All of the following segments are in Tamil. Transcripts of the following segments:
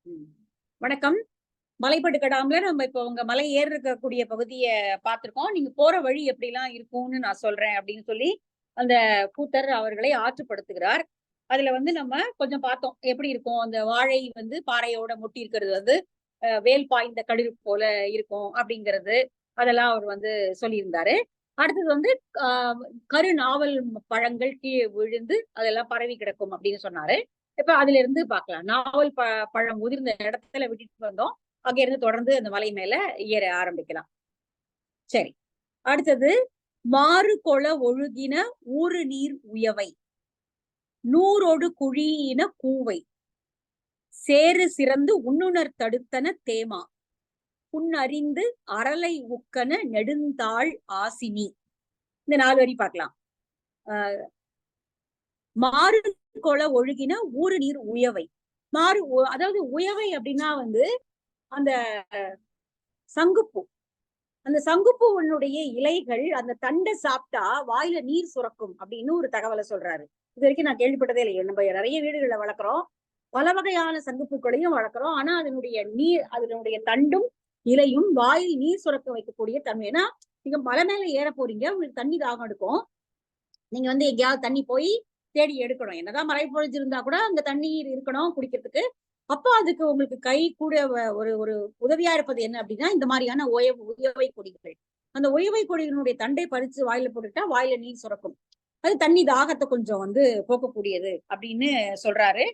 ம். வணக்கம். மலைப்பட்டுக்கடாம்ல நம்ம இப்போ உங்க மலை ஏறி இருக்கக்கூடிய பகுதிய பார்த்திருக்கோம். நீங்க போற வழி எப்படிலாம் இருக்கும்னு நான் சொல்றேன் அப்படின்னு சொல்லி, அந்த கூத்தர் அவர்களை ஆற்றுப்படுத்துகிறார். அதுல வந்து நம்ம கொஞ்சம் பார்த்தோம். எப்படி இருக்கும்? அந்த வாழை வந்து பாறையோட முட்டி இருக்கிறது வந்து, வேல் பாய்ந்த களிறு போல இருக்கும் அப்படிங்கிறது, அதெல்லாம் அவர் வந்து சொல்லியிருந்தாரு. அடுத்தது வந்து அ கருநாவல் பழங்கள் கீழ விழுந்து, அதெல்லாம் பரவி கிடக்கும் அப்படின்னு சொன்னாரு. இப்ப அதிலிருந்து பார்க்கலாம். நாவல் பழம் உதிர்ந்த இடத்துல விட்டுட்டு வந்தோம். அங்கிருந்து தொடர்ந்து அந்த மலை மேல ஏற ஆரம்பிக்கலாம். சரி. அடுத்தது மாறு கொள ஒழுகின ஊறு நீர் உயவை. நூறொடு குழீஇன கூவை. சேறு சிறந்து உண்ணுணர் தடுத்தன தேமா. புண்ணறிந்து அரலை உக்கன நெடுந்தாள் ஆசினி. இந்த 4 வரி பார்க்கலாம். அ மாறு கொள ஒழுகின ஊறு நீர் உயவை. அதாவது உயவை அப்படின்னா வந்து அந்த சங்குப்பூ. அந்த சங்குப்பூவினுடைய இலைகள் அந்த தண்டை சாப்பிட்டா வாயில நீர் சுரக்கும் அப்படின்னு ஒரு தகவலை சொல்றாரு. இது வரைக்கும் நான் கேள்விப்பட்டதே இல்லையே. நம்ம நிறைய வீடுகள்ல வளர்க்குறோம். பல வகையான சங்குப்பூக்களையும் வளர்க்குறோம். ஆனா அதனுடைய தண்டும் இலையும் வாயில் நீர் சுரக்க வைக்கக்கூடிய தன்மை. ஏன்னா நீங்க மலை மேல ஏற போறீங்க, உங்களுக்கு தண்ணி தாகம் எடுக்கும். நீங்க வந்து எங்கேயாவது தண்ணி போய் தேடி எடுக்கணும். என்னதான் மழை பொழிஞ்சிருந்தா கூட அங்க தண்ணீர் இருக்கணும் குடிக்கிறதுக்கு. அப்போ அதுக்கு உங்களுக்கு கை கூட ஒரு ஒரு உதவியா இருப்பது என்ன அப்படின்னா, இந்த மாதிரியான உயவை கொடிகள். அந்த உயவை கொடியினுடைய தண்டை பறிச்சு வாயில போட்டுட்டா வாயில நீர் சுரக்கும். அது தண்ணி தாகத்தை கொஞ்சம் வந்து போக்கக்கூடியது அப்படின்னு சொல்றாரு.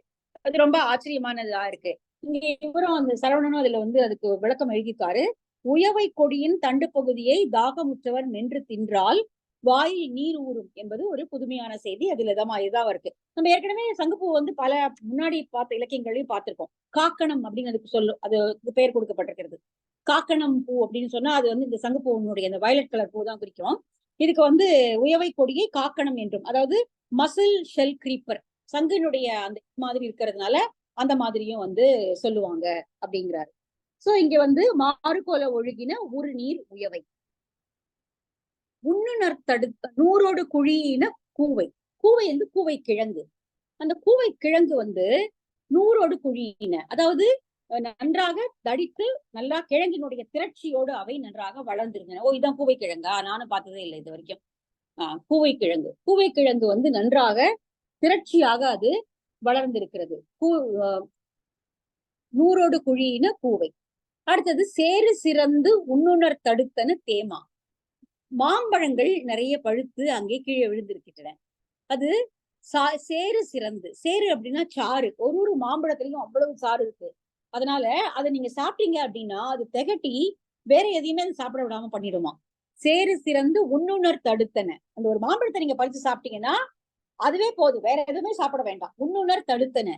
அது ரொம்ப ஆச்சரியமானதா இருக்கு. இங்க இவரும் அந்த சரவணனும் அதுல வந்து அதுக்கு விளக்கம் எழுதியிருக்காரு. உயவை கொடியின் தண்டு பகுதியை தாகமுற்றவர் மென்று தின்றால் வாயில் நீர் ஊறும் என்பது ஒரு புதுமையான செய்தி. அதுல இதான் இருக்கு. நம்ம ஏற்கனவே சங்குப்பூ வந்து பல முன்னாடி பார்த்த இலக்கியங்களையும் பார்த்திருக்கோம். காக்கணம் அப்படின்னு அதுக்கு சொல்லும். அது பெயர் கொடுக்கப்பட்டிருக்கிறது. காக்கணம் பூ அப்படின்னு சொன்னா அது வந்து இந்த சங்குப்பூவினுடைய அந்த வயலட் கலர் பூ தான் குறிக்கும். இதுக்கு வந்து உயவை கொடியை காக்கணம் என்றும், அதாவது மசில் ஷெல் கிரீப்பர் சங்கினுடைய அந்த மாதிரி இருக்கிறதுனால அந்த மாதிரியும் வந்து சொல்லுவாங்க அப்படிங்கிறாரு. சோ இங்க வந்து மாறுகோல ஒழுகின ஒரு நீர் உயவை. உண்ணுணர் தடுத்த நூறோடு குழியின கூவை. கூவை வந்து கூவை கிழங்கு. அந்த கூவை கிழங்கு வந்து நூறோடு குழியின, அதாவது நன்றாக தடித்து நல்லா கிழங்கினுடைய திரட்சியோடு அவை நன்றாக வளர்ந்திருந்தன. ஓ, இதான் கூவை கிழங்கா? நானும் பார்த்ததே இல்லை இது வரைக்கும். கூவை கிழங்கு. கூவை கிழங்கு வந்து நன்றாக திரட்சியாக அது வளர்ந்திருக்கிறது. நூறோடு குழியின கூவை. அடுத்தது சேறு சிறந்து உண்ணுணர் தடுத்தன தேமா. மாம்பழங்கள் நிறைய பழுத்து அங்கே கீழே விழுந்திருக்கின்றன. அது சேறு சிறந்து, சேறு அப்படின்னா சாறு. ஒரு ஒரு மாம்பழத்திலையும் அவ்வளவு சாறு இருக்கு. அதனால அதை நீங்க சாப்பிட்டீங்க அப்படின்னா அது திகட்டி வேற எதையுமே அது சாப்பிட விடாம பண்ணிடுமா. சேறு சிறந்து உண்ணுணர் தடுத்தன. அந்த ஒரு மாம்பழத்தை நீங்க பறிச்சு சாப்பிட்டீங்கன்னா அதுவே போதும், வேற எதுவுமே சாப்பிட வேண்டாம். உண்ணுணர் தடுத்தன.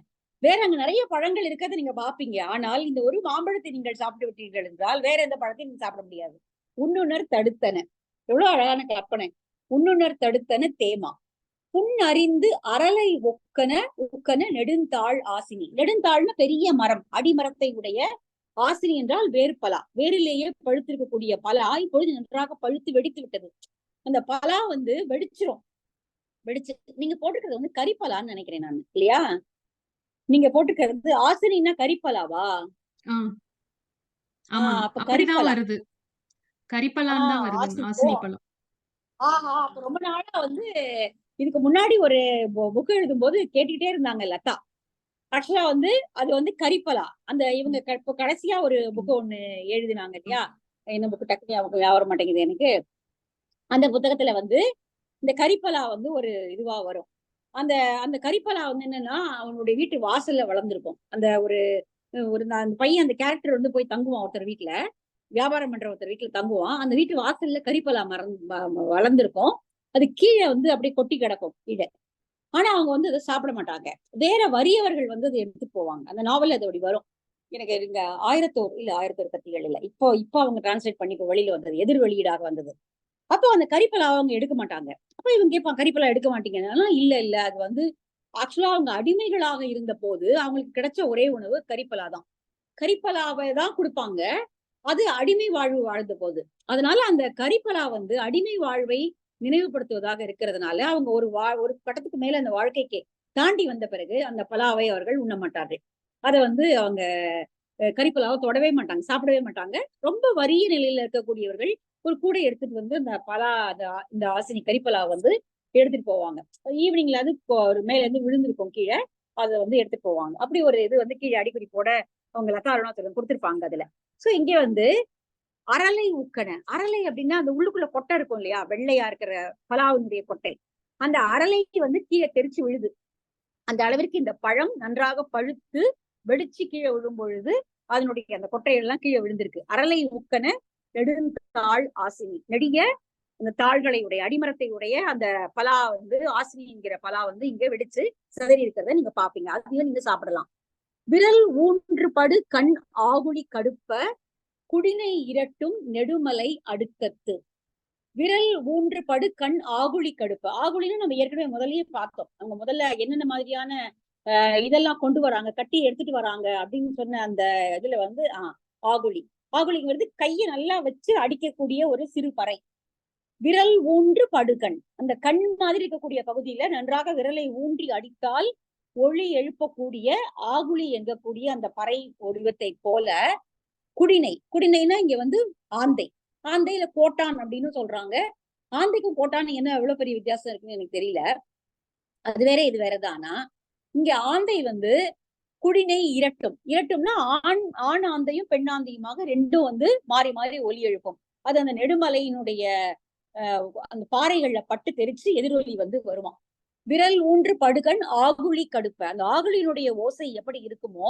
வேற அங்க நிறைய பழங்கள் இருக்கிறத நீங்க பாப்பீங்க. ஆனால் இந்த ஒரு மாம்பழத்தை நீங்கள் சாப்பிட்டு விட்டீர்கள் என்றால் வேற எந்த பழத்தையும் நீங்க சாப்பிட முடியாது. உண்ணுணர் தடுத்தன. எவ்வளவு அழகான கற்பனை. உண்ணுணர் தடுத்தன தேமா. புண் அறிந்து அரலை உக்கன நெடுந்தாள் ஆசினி. நெடுந்தாள்னு பெரிய மரம், அடிமரத்தை உடைய. ஆசினி என்றால் வேர்பலா. வேரிலேயே பழுத்திருக்கக்கூடிய பலா இப்பொழுது நன்றாக பழுத்து வெடித்து விட்டது. அந்த பலா வந்து வெடிச்சிரும். வெடிச்சு நீங்க போட்டுக்கிறது வந்து கரிப்பலான்னு நினைக்கிறேன் நான், இல்லையா? நீங்க போட்டுக்கிறது ஆசினின்னா கரிப்பலாவா? ஆமா, அப்ப அப்படிதான் கரிப்பலா. வருது. கரிப்பலான்னு தான் வருது ஓ, ஆசினி பழம். அப்ப ரொம்ப நாளா வந்து இதுக்கு முன்னாடி ஒரு புக் எழுதும் போது கேட்டுக்கிட்டே இருந்தாங்க லதா. ஆக்சுவலா வந்து அது வந்து கரிப்பலா. அந்த இவங்க இப்ப கடைசியா ஒரு புக் ஒண்ணு எழுதினாங்க இல்லையா? என்ன புக் டக்குனு ஞாபகம் வர மாட்டேங்குது எனக்கு. அந்த புத்தகத்துல வந்து இந்த கரிப்பலா வந்து ஒரு இதுவா வரும். அந்த அந்த கரிப்பலா வந்து என்னன்னா அவனுடைய வீட்டு வாசல்ல வளர்ந்திருக்கும். அந்த ஒரு ஒரு அந்த பையன் அந்த கேரக்டர் வந்து போய் தங்குவான் ஒருத்தர் வீட்டுல. வியாபாரம் பண்ற ஒருத்தர் வீட்டுல தங்குவான். அந்த வீட்டு வாசல்ல கரிப்பலா மரம் வளர்ந்திருக்கும். அது கீழே வந்து அப்படியே கொட்டி கிடக்கும் கீழே. ஆனா அவங்க வந்து அதை சாப்பிட மாட்டாங்க. வேற வறியவர்கள் வந்து அதை எடுத்து போவாங்க. அந்த நாவல் அது அப்படி வரும். எனக்கு இங்க ஆயிரத்தோர் கத்திகள் இல்ல. இப்போ அவங்க டிரான்ஸ்லேட் பண்ணி இப்போ வெளியில வந்தது, எதிர் வெளியீடாக வந்தது. அப்போ அந்த கரிப்பலா அவங்க எடுக்க மாட்டாங்க. அப்ப இவங்க கேட்பாங்க, கரிப்பலா எடுக்க மாட்டீங்கன்னா, இல்ல இல்ல அது வந்து ஆக்சுவலா அவங்க அடிமைகளாக இருந்த போது அவங்களுக்கு கிடைச்ச ஒரே உணவு கரிப்பலா தான். கரிப்பலாவை தான் கொடுப்பாங்க. அது அடிமை வாழ்வு வாழ்ந்த போது. அதனால அந்த கரிப்பலா வந்து அடிமை வாழ்வை நினைவுபடுத்துவதாக இருக்கிறதுனால அவங்க ஒரு கட்டத்துக்கு மேல அந்த வாழ்க்கைக்கு தாண்டி வந்த பிறகு அந்த பலாவை அவர்கள் உண்ண மாட்டார்கள். அதை வந்து அவங்க கறிப்பலாவை தொடவே மாட்டாங்க, சாப்பிடவே மாட்டாங்க. ரொம்ப வறிய நிலையில இருக்கக்கூடியவர்கள் ஒரு கூடை எடுத்துட்டு வந்து அந்த பலா இந்த ஆசினி கறிப்பலாவை வந்து எடுத்துட்டு போவாங்க. ஈவினிங்ல அது ஒரு மேல இருந்து விழுந்திருக்கும் கீழே, அதை வந்து எடுத்துட்டு போவாங்க. அப்படி ஒரு இது வந்து கீழே அடிக்கடி போட அவங்க லதா அருணாச்சலம் கொடுத்திருப்பாங்க அதுல. சோ இங்க வந்து அரளை ஊக்கண, அரளை அப்படின்னா அந்த உள்ளுக்குள்ள கொட்டை இருக்கும் இல்லையா, வெள்ளையா இருக்கிற பலாவினுடைய கொட்டை, அந்த அரளை வந்து கீழே தெரிச்சு விழுது. அந்த அளவிற்கு இந்த பழம் நன்றாக பழுத்து வெடிச்சு கீழே விழும் பொழுது அதனுடைய அந்த கொட்டையெல்லாம் கீழே விழுந்திருக்கு. அரளை ஊக்கன நெடுந்தாள் ஆசினி, நெடிய அந்த தாள்களை உடைய அடிமரத்தை உடைய அந்த பலா வந்து ஆசினிங்கிற பலா வந்து இங்க வெடிச்சு சிதறி இருக்கிறத நீங்க பாப்பீங்க. அதையும் நீங்க சாப்பிடலாம். விரல் ஊன்று படு கண் ஆகுழி கடுப்ப குடினை இரட்டும் நெடுமலை அடுக்கத்து. விரல் ஊன்று படு கண் ஆகுழி கடுப்பு. ஆகுழின்னு நம்ம ஏற்கனவே முதல்லயே பார்த்தோம். அவங்க முதல்ல என்னென்ன மாதிரியான இதெல்லாம் கொண்டு வராங்க, கட்டி எடுத்துட்டு வராங்க அப்படின்னு சொன்ன அந்த இதுல வந்து ஆகுழி. ஆகுழிங்கிறது கையை நல்லா வச்சு அடிக்கக்கூடிய ஒரு சிறு பறை. விரல் ஊன்று படுகண், அந்த கண் மாதிரி இருக்கக்கூடிய பகுதியில நன்றாக விரலை ஊன்றி அடித்தால் ஒளி எழுப்பக்கூடிய ஆகுழி எங்கக்கூடிய அந்த பறை வடிவத்தை போல குடினை, குடினைனா இங்க வந்து ஆந்தை, ஆந்தையில கோட்டான் அப்படின்னு சொல்றாங்க. ஆந்தைக்கும் கோட்டான் என்ன எவ்வளவு பெரிய வித்தியாசம் இருக்குன்னு எனக்கு தெரியல. அது வேற இது வேறதானா. இங்க ஆந்தை வந்து குடினை இரட்டும், இரட்டும்னா ஆண் ஆண் ஆந்தையும் பெண் ஆந்தையுமாக ரெண்டும் வந்து மாறி மாறி ஒலி எழுப்பும். அது அந்த நெடுமலையினுடைய அந்த பாறைகள்ல பட்டு தெரிச்சு எதிரொலி வந்து வருமா. விரல் ஊன்று படுகண் ஆகுழி கடுப்ப, அந்த ஆகுழியினுடைய ஓசை எப்படி இருக்குமோ,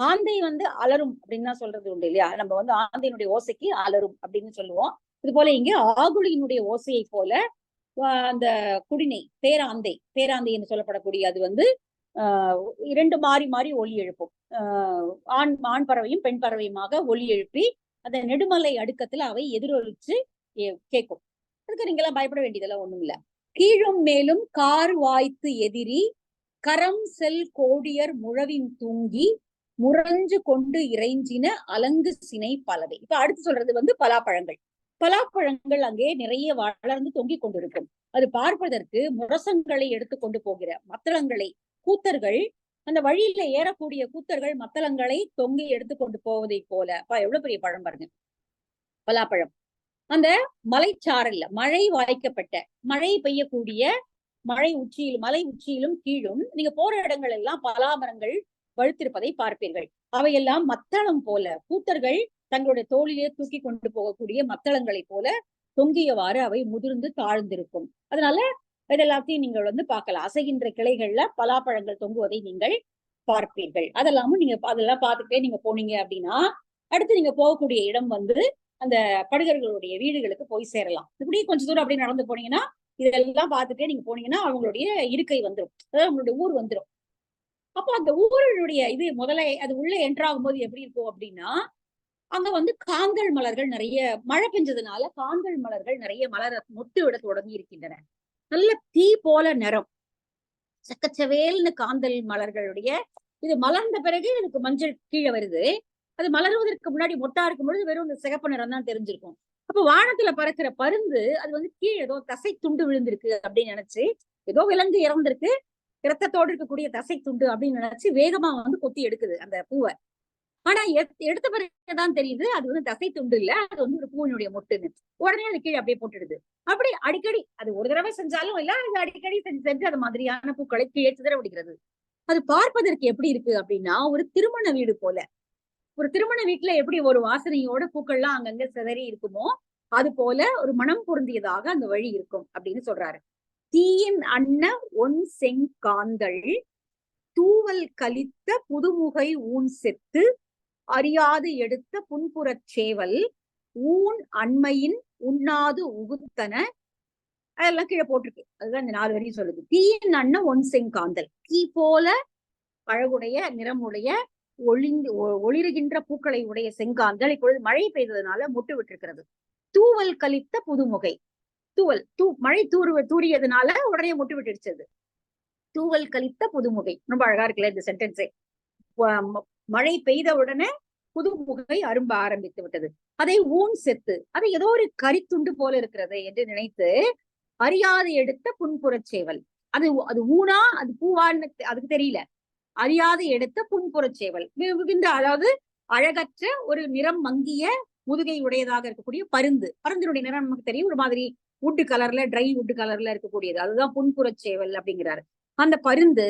ஆந்தை வந்து அலரும் அப்படின்னு தான் சொல்றது உண்டு இல்லையா. நம்ம வந்து ஆந்தையினுடைய ஓசைக்கு அலரும் அப்படின்னு சொல்லுவோம். இது போல இங்க ஆகுழியினுடைய ஓசையை போல அந்த குடினை பேராந்தை, பேராந்தை என்று சொல்லப்படக்கூடிய அது வந்து இரண்டு மாறி மாறி ஒலி எழுப்பும். ஆண் பறவையும் பெண் பறவையுமாக ஒலி எழுப்பி அந்த நெடுமலை அடுக்கத்துல அவை எதிரொலிச்சு கேட்கும். அதுக்கு நீங்க எல்லாம் பயப்பட வேண்டியதெல்லாம் ஒண்ணும் இல்ல. கீழும் மேலும் கார் வாய்த்து எதிரி கரம் செல் கோடியர் முழவின் தூங்கி முரஞ்சு கொண்டு இறைஞ்சின அலங்கு சினை பலவை. இப்ப அடுத்து சொல்றது வந்து பலாப்பழங்கள். பலாப்பழங்கள் அங்கே நிறைய வளர்ந்து தொங்கிக் கொண்டிருக்கும். அது பார்ப்பதற்கு முரசங்களை எடுத்து கொண்டு போகிற மத்தளங்களை கூத்தர்கள், அந்த வழியில ஏறக்கூடிய கூத்தர்கள் மத்தளங்களை தொங்கி எடுத்து கொண்டு போவதை போல. எவ்வளவு பெரிய பழம் பாருங்க பலாப்பழம். அந்த மலைச்சாரல்ல மழை வாய்க்கப்பட்ட, மழை பெய்யக்கூடிய மலை உச்சியிலும் கீழும் நீங்க போற இடங்கள் எல்லாம் பலாமரங்கள் வழுத்திருப்பதை பார்ப்பீர்கள். அவையெல்லாம் மத்தளம் போல, கூத்தர்கள் தங்களுடைய தோளிலே தூக்கி கொண்டு போகக்கூடிய மத்தளங்களை போல தொங்கியவாறு அவை முதிர்ந்து தாழ்ந்திருக்கும். அதனால இதெல்லாத்தையும் நீங்கள் வந்து பார்க்கலாம். அசைகின்ற கிளைகள்ல பலாப்பழங்கள் தொங்குவதை நீங்கள் பார்ப்பீர்கள். அதெல்லாமும் நீங்க அதெல்லாம் பார்த்துட்டே நீங்க போனீங்க அப்படின்னா அடுத்து நீங்க போகக்கூடிய இடம் வந்து அந்த படுகர்களுடைய வீடுகளுக்கு போய் சேரலாம். இப்படி கொஞ்சம் தூரம் அப்படி நடந்து போனீங்கன்னா இதெல்லாம் பார்த்துட்டே நீங்க போனீங்கன்னா அவங்களுடைய இருக்கை வந்துடும், அதாவது அவங்களுடைய ஊர் வந்துடும். அப்போ அந்த ஊருடைய இது முதல்ல அது உள்ள என்ட்ராகும் போது எப்படி இருக்கும் அப்படின்னா, அங்க வந்து காந்தல் மலர்கள் நிறைய, மழை பெஞ்சதுனால காந்தல் மலர்கள் நிறைய மலர மொட்டு விட தொடங்கி இருக்கின்றன. நல்ல தீ போல நிறம், சக்கச்சவேல்னு காந்தல் மலர்களுடைய இது மலர்ந்த பிறகு இதுக்கு மஞ்சள் கீழே வருது. அது மலர்வதற்கு முன்னாடி மொட்டா இருக்கும் பொழுது வெறும் இந்த சிகப்பு நிறம் தான் தெரிஞ்சிருக்கும். அப்ப வானத்துல பறக்கிற பருந்து அது வந்து கீழே ஏதோ தசை துண்டு விழுந்திருக்கு அப்படின்னு நினைச்சு, ஏதோ விலங்கு இறந்திருக்கு, இரத்தத்தோடு இருக்கக்கூடிய தசை துண்டு அப்படின்னு நினைச்சு வேகமா வந்து கொத்தி எடுக்குது அந்த பூவை. ஆனா எடுத்த பிறகுதான் தெரியுது அது வந்து தசை துண்டு இல்ல, அது வந்து ஒரு பூவினுடைய மொட்டுன்னு. உடனே அது கீழே அப்படியே போட்டுடுது. அப்படி அடிக்கடி அது ஒரு தடவை செஞ்சாலும் இல்ல, அது அடிக்கடி செஞ்சு அது மாதிரியான பூக்களை கீழே சிதற விடுகிறது. அது பார்ப்பதற்கு எப்படி இருக்கு அப்படின்னா ஒரு திருமண வீடு போல. ஒரு திருமண வீட்டுல எப்படி ஒரு வாசனையோட பூக்கள்லாம் அங்கங்க சிதறி இருக்குமோ அது போல ஒரு மனம் பொருந்தியதாக அந்த வழி இருக்கும் அப்படின்னு சொல்றாரு. தீயின் அன்ன ஒன் செங்காந்தள் தூவல் கலித்த புதுமுகை ஊன் செத்து அறியாது எடுத்த புன்புறச் சேவல் ஊன் அண்மையின் உண்ணாது உகுத்தன. அதெல்லாம் கீழே போட்டிருக்கு. அதுதான் இந்த 4 வரையும் சொல்லுது. தீயின் அன்ன ஒன் செங்காந்தல், தீ போல அழகுடைய நிறமுடைய ஒளிருகின்ற பூக்களை உடைய செங்காந்தல் இப்பொழுது மழை பெய்ததுனால முட்டு விட்டிருக்கிறது. தூவல் கலித்த புதுமுகை, மழை தூரியதுனால உடனே முட்டு விட்டுடுச்சது. தூவல் கலித்த புதுமுகை, ரொம்ப அழகா இருக்குல்ல இந்த சென்டென்ஸே. மழை பெய்த உடனே புதுமுகை அரும்ப ஆரம்பித்து விட்டது. அதை ஊன் செத்து, அதை ஏதோ ஒரு கரித்துண்டு போல இருக்கிறது என்று நினைத்து அறியாது எடுத்த புன்புறச் சேவல். அது ஊனா அது பூவான்னு அதுக்கு தெரியல. அறியாது எடுத்த புன்புறச் சேவல். இந்த அதாவது அழகற்ற ஒரு நிறம் மங்கிய முதுகை உடையதாக இருக்கக்கூடிய பருந்து. பருந்தினுடைய நிறம் நமக்கு தெரியும், ஒரு மாதிரி வுட் கலர்ல, ட்ரை வுட் கலர்ல இருக்கக்கூடியது. அதுதான் புன்புறச் சேவல் அப்படிங்கிறாரு. அந்த பருந்து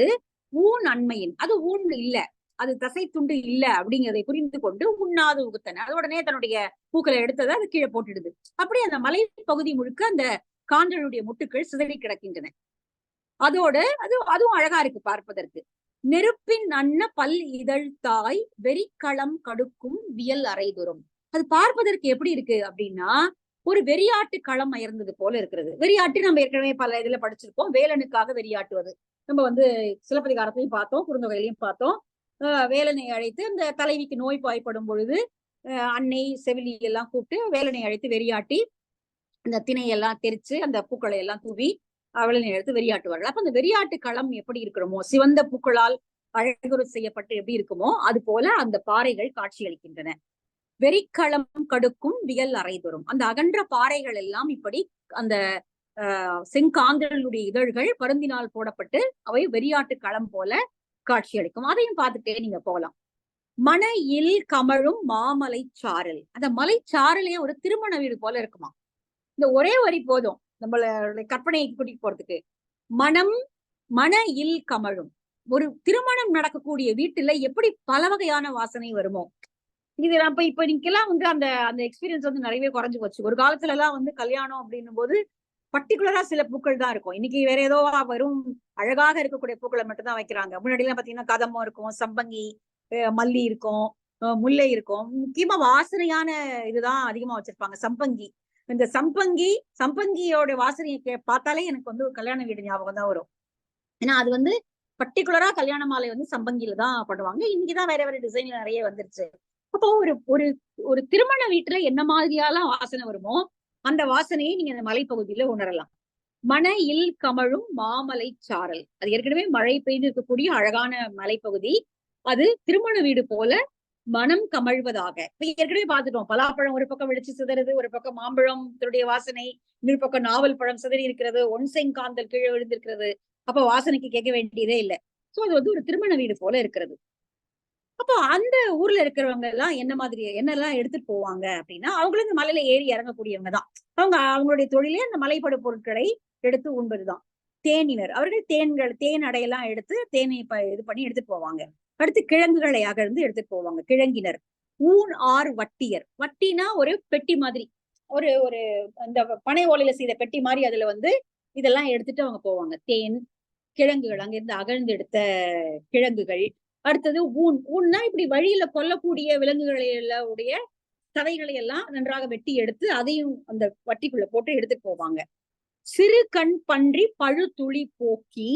ஊன் அண்மையின், அது ஊன் இல்ல, அது தசை துண்டு இல்ல அப்படிங்கிறதை புரிந்து கொண்டு உண்ணாது உகுத்தன. அது உடனே தன்னுடைய பூக்களை எடுத்ததை அது கீழே போட்டுடுது. அப்படி அந்த மலை பகுதி முழுக்க அந்த காந்தளுடைய முட்டுக்கள் சிதறி கிடக்கின்றன. அதோட அதுவும் அழகா இருக்கு பார்ப்பதற்கு. நெருப்பின் அன்ன பல் இதழ் தாய் வெறிக்களம் கடுக்கும் வியல் அரைதுறும். அது பார்ப்பதற்கு எப்படி இருக்கு அப்படின்னா, ஒரு வெறியாட்டு களம் அயர்ந்தது போல இருக்கிறது. வெறியாட்டு நம்ம ஏற்கனவே பல இதுல படிச்சிருக்கோம். வேலனுக்காக வெறியாட்டுவது நம்ம சிலப்பதிகாரத்தையும் பார்த்தோம், குறுந்தொகையிலையும் பார்த்தோம். வேலனை அழைத்து அந்த தலைவிக்கு நோய் பாய்ப்படும் பொழுது அன்னை செவிலி எல்லாம் கூப்பிட்டு வேலனை அழைத்து வெறியாட்டி அந்த திணையெல்லாம் தெரிச்சு அந்த பூக்களை எல்லாம் தூவி அவளனை எடுத்து வெறியாட்டுவார்கள். அப்ப அந்த வெறியாட்டு களம் எப்படி இருக்கிறோமோ, சிவந்த பூக்களால் அழகுறு செய்யப்பட்டு எப்படி இருக்குமோ அது போல அந்த பாறைகள் காட்சி அளிக்கின்றன. வெறிக்களம் கடுக்கும் வியல் அரைதுறும். அந்த அகன்ற பாறைகள் எல்லாம் இப்படி அந்த செங்காந்தளுடைய இதழ்கள் பருந்தினால் போடப்பட்டு அவை வெறியாட்டு களம் போல காட்சி அளிக்கும். அதையும் பார்த்துட்டே நீங்க போகலாம். மன இல் கமழும் மாமலை சாரல். அந்த மலை சாரலே ஒரு திருமண வீடு போல இருக்குமா. இந்த ஒரே வரி போதும் நம்மள கற்பனையை கூட்டிட்டு போறதுக்கு. மன இல் கமழும். ஒரு திருமணம் நடக்கக்கூடிய வீட்டுல எப்படி பல வகையான வாசனை வருமோ. இது இப்ப நீங்கெல்லாம் அந்த அந்த எக்ஸ்பீரியன்ஸ் நிறையவே குறைஞ்சு போச்சு. ஒரு காலத்துல எல்லாம் கல்யாணம் அப்படின்னும் போது பர்டிகுலரா சில பூக்கள் தான் இருக்கும். இன்னைக்கு வேற ஏதோ வரும் அழகாக இருக்கக்கூடிய பூக்களை மட்டும் தான் வைக்கிறாங்க. முன்னாடி எல்லாம் பாத்தீங்கன்னா கதம்பம் இருக்கும், சம்பங்கி, மல்லி இருக்கும், முல்லை இருக்கும். முக்கியமா வாசனையான இதுதான் அதிகமா வச்சிருப்பாங்க. சம்பங்கி. இந்த சம்பங்கியோட வாசனையை பார்த்தாலே எனக்கு ஒரு கல்யாண வீடு ஞாபகம் தான் வரும். ஏன்னா அது பர்டிகுலரா கல்யாண மாலை சம்பங்கியில தான் பண்ணுவாங்க. இன்னைக்குதான் வேற வேற டிசைன்ல நிறைய வந்துருச்சு. அப்போ ஒரு திருமண வீட்டுல என்ன மாதிரியாலாம் வாசனை வருமோ அந்த வாசனையை நீங்க அந்த மலைப்பகுதியில உணரலாம். மன இல் கமழும் மாமலை சாரல். அது ஏற்கனவே மழை பெய்து இருக்கக்கூடிய அழகான மலைப்பகுதி. அது திருமண வீடு போல மனம் கமழ்வதாக. இப்ப ஏற்கனவே பார்த்துட்டோம், பலாப்பழம் ஒரு பக்கம் வெடிச்சு சிதறது, ஒரு பக்கம் மாம்பழம் வாசனை, இன்னொரு பக்கம் நாவல் பழம் சிதறி இருக்கிறது, ஒன்செங்காந்தல் கீழே விழுந்திருக்கிறது. அப்ப வாசனைக்கு கேட்க வேண்டியதே இல்லை. சோ அது ஒரு திருமண வீடு போல இருக்கிறது. அப்போ அந்த ஊர்ல இருக்கிறவங்க எல்லாம் என்னெல்லாம் எடுத்துட்டு போவாங்க அப்படின்னா, அவங்களும் இந்த மலையில ஏறி இறங்கக்கூடியவங்க தான். அவங்களுடைய தொழிலே அந்த மலைப்படு பொருட்களை எடுத்து உண்பதுதான். தேனினர் அவர்கள் தேன் அடையெல்லாம் எடுத்து தேனை இது பண்ணி எடுத்துட்டு போவாங்க. அடுத்து கிழங்குகளை அகழ்ந்து எடுத்துட்டு போவாங்க. கிழங்கினர். ஊன் ஆர் வட்டியர். வட்டினா ஒரு பெட்டி மாதிரி, ஒரு ஒரு இந்த பனை ஓலையில செய்த பெட்டி மாதிரி. அதுல இதெல்லாம் எடுத்துட்டு அவங்க போவாங்க. தேன், கிழங்குகள், அங்கிருந்து அகழ்ந்து எடுத்த கிழங்குகள். அடுத்தது ஊன்னா இப்படி வழியில கொல்லக்கூடிய விலங்குகளை உடைய சதைகளை எல்லாம் நன்றாக வெட்டி எடுத்து அதையும் அந்த வட்டிக்குள்ள போட்டு எடுத்துட்டு போவாங்க. சிறு கண் பன்றி பழுதுளி போக்கி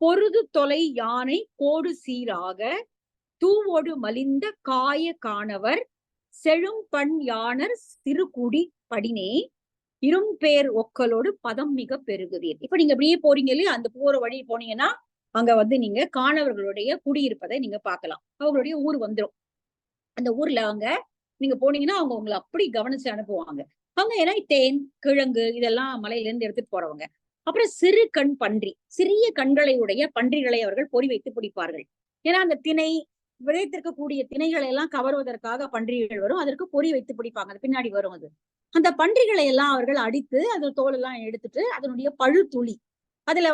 பொருது தொலை யானை கோடு சீராக தூவோடு மலிந்த காய காணவர் செழும் பண் யானர் சிறுகுடி படினே இரும்பேர் ஒக்கலோடு பதம் மிக பெருகுதீர். இப்ப நீங்க அப்படியே போறீங்க இல்லையா, அந்த போற வழி போனீங்கன்னா அங்க நீங்க காணவர்களுடைய குடியிருப்பதை நீங்க பார்க்கலாம். அவங்களுடைய ஊர் வந்துடும். அந்த ஊர்ல நீங்க போனீங்கன்னா அவங்க உங்களை அப்படி கவனிச்சு அனுப்புவாங்க. அவங்க ஏன்னா தேன், கிழங்கு இதெல்லாம் மலையில இருந்து எடுத்துட்டு போறவங்க. அப்புறம் சிறு கண் பன்றி, சிறிய கண்களை உடைய பன்றிகளை அவர்கள் பொறி வைத்து பிடிப்பார்கள். ஏன்னா அந்த திணை விதைத்திருக்கக்கூடிய திணைகளை எல்லாம் கவருவதற்காக பன்றிகள் வரும், அதற்கு பொறி வைத்து பிடிப்பாங்க. அது பின்னாடி வரும். அது அந்த பன்றிகளை எல்லாம் அவர்கள் அடித்து அது தோல் எல்லாம் எடுத்துட்டு அதனுடைய பழுதுளி அதுல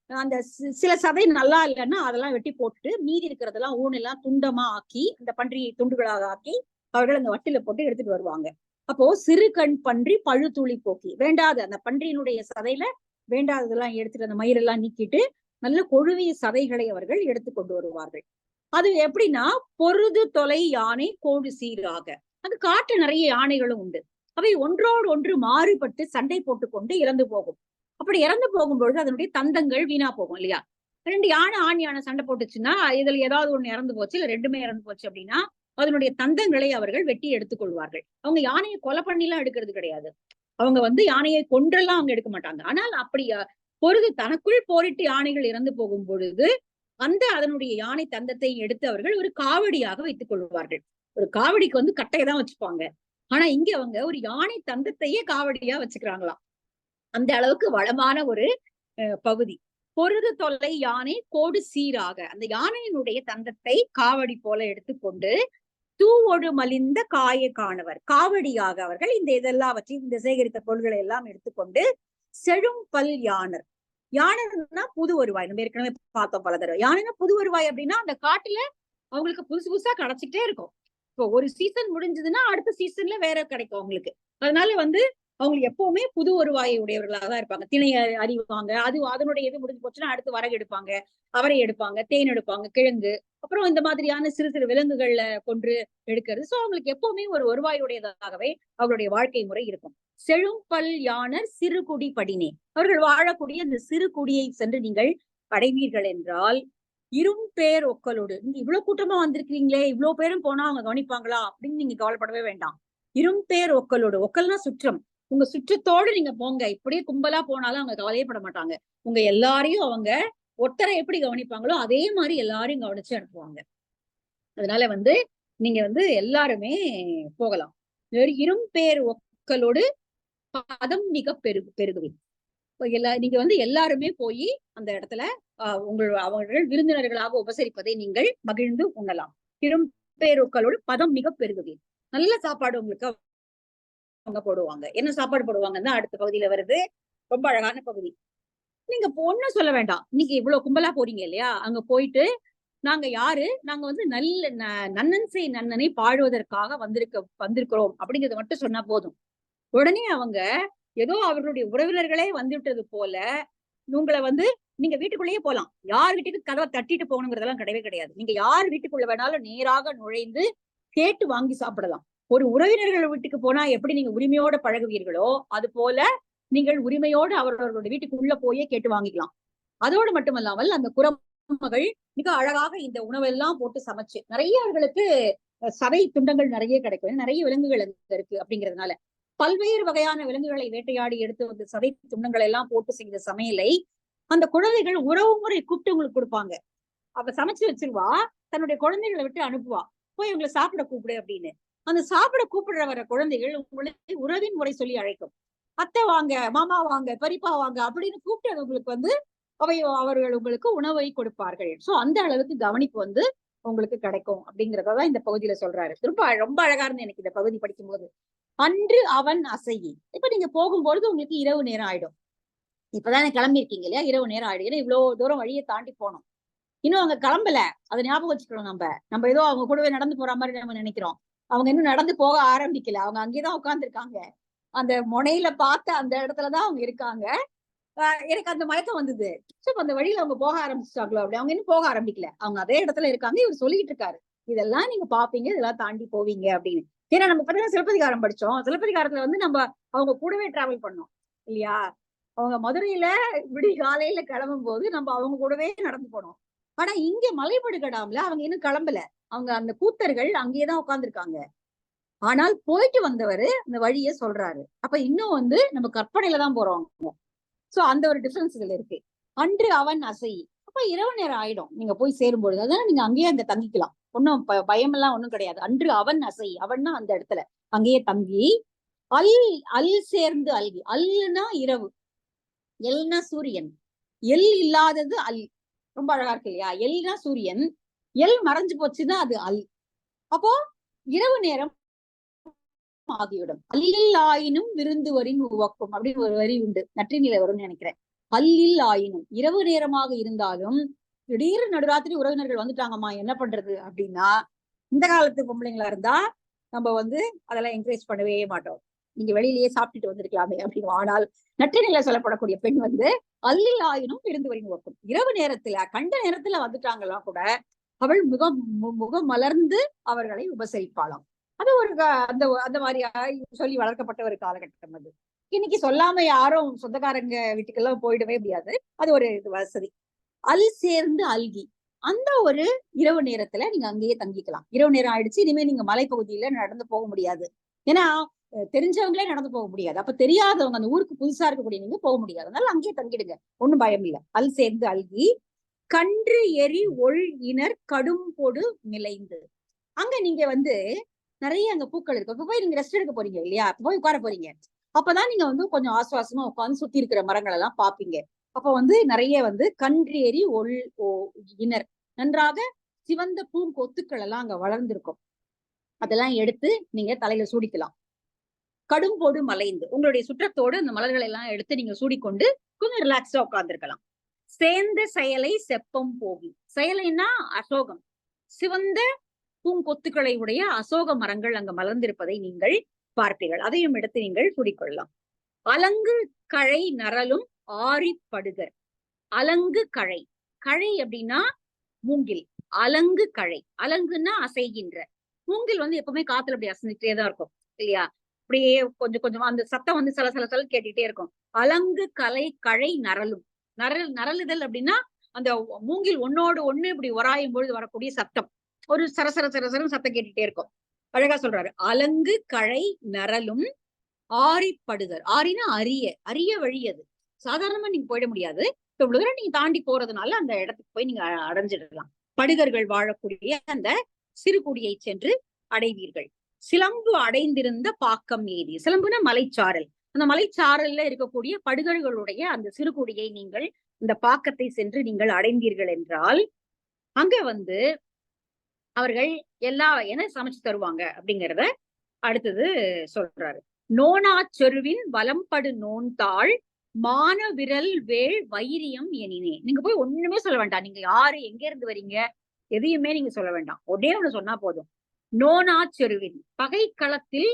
அந்த சில சதை நல்லா இல்லைன்னா அதெல்லாம் வெட்டி போட்டுட்டு மீதி இருக்கிறதெல்லாம் ஊனெல்லாம் துண்டமா ஆக்கி அந்த பன்றியை துண்டுகளாக ஆக்கி அவர்கள் அந்த வட்டில போட்டு எடுத்துட்டு வருவாங்க. அப்போ சிறு கண் பன்றி பழுதுளி போக்கி, வேண்டாத அந்த பன்றியினுடைய சதையில வேண்டாததெல்லாம் எடுத்துட்டு அந்த மயிரெல்லாம் நீக்கிட்டு நல்ல கொழுவிய சதைகளை அவர்கள் எடுத்து கொண்டு வருவார்கள். அது எப்படின்னா பொருது தொலை யானை கோடு சீராக. அது காட்டு நிறைய யானைகளும் உண்டு. அவை ஒன்றோடு ஒன்று மாறுபட்டு சண்டை போட்டுக்கொண்டு இறந்து போகும். அப்படி இறந்து போகும்பொழுது அதனுடைய தந்தங்கள் வீணா போகும் இல்லையா. 2 யானை ஆண் யானை சண்டை போட்டுச்சுன்னா இதுல ஏதாவது ஒண்ணு இறந்து போச்சு, இல்ல 2மே இறந்து போச்சு அப்படின்னா அதனுடைய தந்தங்களை அவர்கள் வெட்டி எடுத்துக்கொள்வார்கள். அவங்க யானையை கொலை பண்ணிலாம் எடுக்கிறது கிடையாது. அவங்க யானையை கொன்றெல்லாம் அவங்க எடுக்க மாட்டாங்க. ஆனால் அப்படி பொழுது தனக்குள் போரிட்டு யானைகள் இறந்து போகும் பொழுது அதனுடைய யானை தந்தத்தை எடுத்து அவர்கள் ஒரு காவடியாக வைத்துக் கொள்வார்கள். ஒரு காவடிக்கு கட்டையை தான் வச்சுப்பாங்க. ஆனா இங்க அவங்க ஒரு யானை தந்தத்தையே காவடியா வச்சுக்கிறாங்களாம். அந்த அளவுக்கு வளமான ஒரு பகுதி. பொருது தொல்லை யானை கோடு சீராக, அந்த யானையினுடைய தந்தத்தை காவடி போல எடுத்துக்கொண்டு தூவொடு மலிந்த காய காணவர், காவடியாக அவர்கள் இந்த இதெல்லாவற்றையும் இந்த சேகரித்த பொருள்களை எல்லாம் எடுத்துக்கொண்டு செழும் பல் யானர். யானைன்னா புது வருவாய், நம்ம ஏற்கனவே பார்த்தோம் பல தடவை. யானைன்னா புது வருவாய் அப்படின்னா அந்த காட்டுல அவங்களுக்கு புதுசு புதுசா கிடைச்சிட்டே இருக்கும். இப்போ ஒரு சீசன் முடிஞ்சதுன்னா அடுத்த சீசன்ல வேற கிடைக்கும் அவங்களுக்கு. அதனால அவங்களுக்கு எப்பவுமே புது வருவாய் உடையவர்களாக தான் இருப்பாங்க. திணை அறிவாங்க, அது அதனுடைய இது முடிஞ்சு போச்சுன்னா அடுத்து வரகு எடுப்பாங்க, அவரை எடுப்பாங்க, தேன் எடுப்பாங்க, கிழங்கு, அப்புறம் இந்த மாதிரியான சிறு சிறு விலங்குகள்ல கொன்று எடுக்கிறது. சோ அவங்களுக்கு எப்பவுமே ஒரு வருவாயுடையதாகவே அவருடைய வாழ்க்கை முறை இருக்கும். செழும்பல் யானர் சிறுகுடி படினே, அவர்கள் வாழக்கூடிய அந்த சிறு குடியை சென்று நீங்கள் அடைவீர்கள் என்றால், இரும்பேர் ஒக்கலோடு, நீங்க இவ்வளவு கூட்டமா வந்திருக்கீங்களே, இவ்வளவு பேரும் போனா அவங்க கவனிப்பாங்களா அப்படின்னு நீங்க கவலைப்படவே வேண்டாம். இரும்பேர் ஒக்கலோடு, ஒக்கல்னா சுற்றம், உங்க சுற்றத்தோடு நீங்க போங்க. இப்படியே கும்பலா போனாலும் அவங்க கவலையப்பட மாட்டாங்க. உங்க எல்லாரையும் அவங்க ஒருத்தரை எப்படி கவனிப்பாங்களோ அதே மாதிரி எல்லாரையும் கவனிச்சு அனுப்புவாங்க. அதனால நீங்க எல்லாருமே போகலாம். இரும்பேர் ஒக்கலோடு பதம் மிக பெருகுவின். நீங்க எல்லாருமே போய் அந்த இடத்துல அவர்கள் விருந்தினர்களாக உபசரிப்பதை நீங்கள் மகிழ்ந்து உண்ணலாம். இரும்பேருக்களோடு பதம் மிக பெருகுவின். நல்ல சாப்பாடு உங்களுக்கு அவங்க போடுவாங்க. என்ன சாப்பாடு போடுவாங்கன்னா அடுத்த பகுதியில வருது. ரொம்ப அழகான பகுதி. நீங்க ஒண்ணும் சொல்ல வேண்டாம். நீங்க இவ்வளவு கும்பலா போறீங்க இல்லையா, அங்க போயிட்டு நாங்க யாரு, நாங்க நல்ல நன்னன் செய் நன்னனை பாடுவதற்காக வந்திருக்கிறோம் அப்படிங்கறத மட்டும் சொன்னா போதும். உடனே அவங்க ஏதோ அவர்களுடைய உறவினர்களே வந்துவிட்டது போல உங்களை நீங்க வீட்டுக்குள்ளேயே போலாம். யார் வீட்டுக்கு கதவை தட்டிட்டு போகணுங்கிறதெல்லாம் கிடையவே கிடையாது. நீங்க யார் வீட்டுக்குள்ள வேணாலும் நேராக நுழைந்து கேட்டு வாங்கி சாப்பிடலாம். ஒரு உறவினர்கள் வீட்டுக்கு போனா எப்படி நீங்க உரிமையோட பழகுவீர்களோ அது போல நீங்கள் உரிமையோடு அவர்களுடைய வீட்டுக்குள்ள போயே கேட்டு வாங்கிக்கலாம். அதோடு மட்டுமல்லாமல் அந்த குரமகள் மிக அழகாக இந்த உணவெல்லாம் போட்டு சமைச்சு, நிறைய அவர்களுக்கு சதை துண்டங்கள் நிறைய கிடைக்கும், நிறைய விலங்குகள் இருக்கு அப்படிங்கிறதுனால பல்வேறு வகையான விலங்குகளை வேட்டையாடி எடுத்து வந்து சதை துண்டங்கள் எல்லாம் போட்டு செய்த சமையலை அந்த குழந்தைகள் உறவு முறை கூப்பிட்டு உங்களுக்கு கொடுப்பாங்க. அவ சமைச்சு வச்சிருவா, தன்னுடைய குழந்தைகளை விட்டு அனுப்புவா, போய் உங்களை சாப்பிட கூப்பிடு அப்படின்னு. அந்த சாப்பிட கூப்பிடுற வர குழந்தைகள் உங்களை உறவின் முறை சொல்லி அழைக்கும். அத்தை வாங்க, மாமா வாங்க, பெரியப்பா வாங்க அப்படின்னு கூப்பிட்டு அது உங்களுக்கு அவர்கள் உங்களுக்கு உணவை கொடுப்பார்கள். சோ அந்த அளவுக்கு கவனிப்பு உங்களுக்கு கிடைக்கும் அப்படிங்கறதான் இந்த பகுதியில சொல்றாரு. ரொம்ப அழகா இருந்து எனக்கு இந்த பகுதி படிக்கும் போது. அன்று அவன் அசையி, இப்ப நீங்க போகும்பொழுது உங்களுக்கு இரவு நேரம் ஆயிடும். இப்பதானே கிளம்பிருக்கீங்க இல்லையா, இரவு நேரம் ஆயிடும். ஏன்னா இவ்வளவு தூரம் வழியை தாண்டி போனோம். இன்னும் அவங்க கிளம்பல, அதை ஞாபகம் வச்சுக்கணும். நம்ம ஏதோ அவங்க கூடவே நடந்து போற மாதிரி நம்ம நினைக்கிறோம். அவங்க இன்னும் நடந்து போக ஆரம்பிக்கல, அவங்க அங்கேதான் உட்கார்ந்து இருக்காங்க. அந்த முனையில பார்த்த அந்த இடத்துலதான் அவங்க இருக்காங்க. எனக்கு அந்த மயக்கம் வந்தது. அந்த வழியில அவங்க போக ஆரம்பிச்சிட்டாங்களோ அப்படி, அவங்க இன்னும் போக ஆரம்பிக்கல, அவங்க அதே இடத்துல இருக்காங்க. இவர் சொல்லிட்டு இருக்காரு, இதெல்லாம் நீங்க பாப்பீங்க, இதெல்லாம் தாண்டி போவீங்க அப்படின்னு. ஏன்னா நம்ம பார்த்தீங்கன்னா சிலப்பதிகாரம் படிச்சோம். சிலப்பதிகாரத்துல நம்ம அவங்க கூடவே டிராவல் பண்ணோம் இல்லையா. அவங்க மதுரையில விடி காலையில கிளம்பும் போது நம்ம அவங்க கூடவே நடந்து போனோம். ஆனா இங்க மலைபடுகடாம்ல அவங்க இன்னும் கிளம்பல. அவங்க அந்த கூத்தர்கள் அங்கேயேதான் உட்கார்ந்துருக்காங்க. ஆனால் போயிட்டு வந்தவர் அந்த வழிய சொல்றாரு. அப்ப இன்னும் நம்ம கற்பனையில தான் போறோம். சோ அந்த ஒரு டிஃபரன்ஸ் இதுல இருக்கு. அன்று அவன் அசை, அப்ப இரவு நேரம் ஆயிடும் நீங்க போய் சேரும்பொழுது. அதனால நீங்க அங்கேயே அங்க தங்கிக்கலாம், ஒன்னும் பயம் எல்லாம் ஒண்ணும் கிடையாது. அன்று அவன் அசை, அவன்னா அந்த இடத்துல அங்கேயே தங்கி. அல் சேர்ந்து அல்கி, அல்லுனா இரவு, எல்னா சூரியன், எல் இல்லாதது அல். ரொம்ப அழகா இருக்கு இல்லையா. எல்னா சூரியன், எல் மறைஞ்சு போச்சுன்னா அது அல். அப்போ இரவு நேரம் ஆகிவிடும். அல்லில் ஆயினும் விருந்துவரின் உவக்கும் அப்படின்னு ஒரு வரி உண்டு, நற்றினில வரும்னு நினைக்கிறேன். அல்லில் ஆயினும், இரவு நேரமாக இருந்தாலும் திடீர்னு நடுராத்திரி உறவினர்கள் வந்துட்டாங்கம்மா என்ன பண்றது அப்படின்னா, இந்த காலத்து பொம்பளைங்களா இருந்தா நம்ம அதெல்லாம் என்கரேஜ் பண்ணவே மாட்டோம். நீங்க வெளியிலேயே சாப்பிட்டுட்டு வந்திருக்கலாமே அப்படின்னு. ஆனால் நற்றினில சொல்லப்படக்கூடிய பெண் அல்லில் ஆயினும் விருந்துவரின் உவக்கும், இரவு நேரத்துல கண்ட நேரத்துல வந்துட்டாங்களா கூட அவள் முகம் மலர்ந்து அவர்களை உபசரிப்பாளாம். அது ஒரு அந்த மாதிரி சொல்லி வளர்க்கப்பட்ட ஒரு காலகட்டம் அது. இன்னைக்கு சொல்லாம யாரும் சொந்தக்காரங்க வீட்டுக்கெல்லாம் போயிடவே முடியாது. அது ஒரு வசதி. அல் சேர்ந்து அல்கி, அந்த ஒரு இரவு நேரத்துல நீங்க அங்கேயே தங்கிக்கலாம். இரவு நேரம் ஆயிடுச்சு, இனிமே நீங்க மலைப்பகுதியில நடந்து போக முடியாது. ஏன்னா தெரிஞ்சவங்களே நடந்து போக முடியாது. அப்ப தெரியாதவங்க, அந்த ஊருக்கு புதுசா இருக்கக்கூடிய நீங்க போக முடியாது. அதனால அங்கேயே தங்கிடுங்க, ஒண்ணும் பயம் இல்லை. அல் சேர்ந்து அல்கி. கன்று எரி ஒள் இனர் கடும் பொடு நிலைந்து, அங்க நீங்க நிறைய அங்க பூக்கள் இருக்கு. அப்ப போய் நீங்க ரெஸ்ட் எடுக்க போறீங்க இல்லையா, போய் உட்கார போறீங்க. அப்பதான் நீங்க கொஞ்சம் ஆசுவாசமா உட்காந்து சுத்தி இருக்கிற மரங்கள் எல்லாம் பாப்பீங்க. அப்ப வந்து நிறைய வந்து கன்றேறி இனர் நன்றாக சிவந்த பூங்கொத்துக்கள் எல்லாம் அங்க வளர்ந்திருக்கும். அதெல்லாம் எடுத்து நீங்க தலையில சூடிக்கலாம். கடும்போடு மலைந்து உங்களுடைய சுற்றத்தோடு அந்த மலர்களை எல்லாம் எடுத்து நீங்க சூடிக்கொண்டு கொஞ்சம் ரிலாக்ஸ்டா உட்கார்ந்துருக்கலாம். சேர்ந்த செயலை செப்பம் போகி, செயலைன்னா அசோகம், சிவந்த பூங்கொத்துக்களை உடைய அசோக மரங்கள் அங்க மலர்ந்திருப்பதை நீங்கள் பார்ப்பீர்கள். அதையும் எடுத்து நீங்கள் சூடிக்கொள்ளலாம். அலங்கு கழை நரலும் ஆரிப்படுகர். அலங்கு கழை, கழை அப்படின்னா மூங்கில். அலங்கு கழை, அலங்குன்னா அசைகின்ற. மூங்கில் வந்து எப்பவுமே காத்துல அப்படி அசைஞ்சிட்டே தான் இருக்கும் இல்லையா? அப்படியே கொஞ்சம் கொஞ்சமா அந்த சத்தம் வந்து சல சல சல கேட்டுட்டே இருக்கும். அலங்கு கழை நரலும். நரலுதல் அப்படின்னா அந்த மூங்கில் ஒன்னோடு ஒண்ணு இப்படி உராயும் பொழுது வரக்கூடிய சத்தம், ஒரு சரசர சரசரம் சத்தம் கேட்டுட்டே இருக்கும். அழகா சொல்றாரு, அலங்கு கழை நரலும் ஆரிப்படுதல். ஆரினா அரிய வழி. அது சாதாரணமா நீங்க போயிட முடியாது. இவ்வளவு தூரம் நீங்க தாண்டி போறதுனால அந்த இடத்துக்கு போய் நீங்க அடைஞ்சிடலாம். படுகர்கள் வாழக்கூடிய அந்த சிறுகுடியை சென்று அடைவீர்கள். சிலம்பு அடைந்திருந்த பாக்கம் ஏறி, சிலம்புனா மலைச்சாரல், அந்த மலைச்சாரல்ல இருக்கக்கூடிய படுகர்களுடைய அந்த சிறுகுடியை நீங்கள் இந்த பாக்கத்தை சென்று நீங்கள் அடைந்தீர்கள் என்றால் அங்க வந்து அவர்கள் என்ன சமைச்சு தருவாங்க அப்படிங்கிறத அடுத்தது சொல்றாரு. நோனா செருவின் வலம்படு நோன்தாள் மான விரல் வேள் வைரியம் எனினே. நீங்க போய் ஒண்ணுமே சொல்ல வேண்டாம். நீங்க யாரு, எங்க இருந்து வரீங்க, எதையுமே நீங்க சொல்ல வேண்டாம். ஒன்னே ஒண்ணு சொன்னா போதும். நோனா செருவின், பகை களத்தில்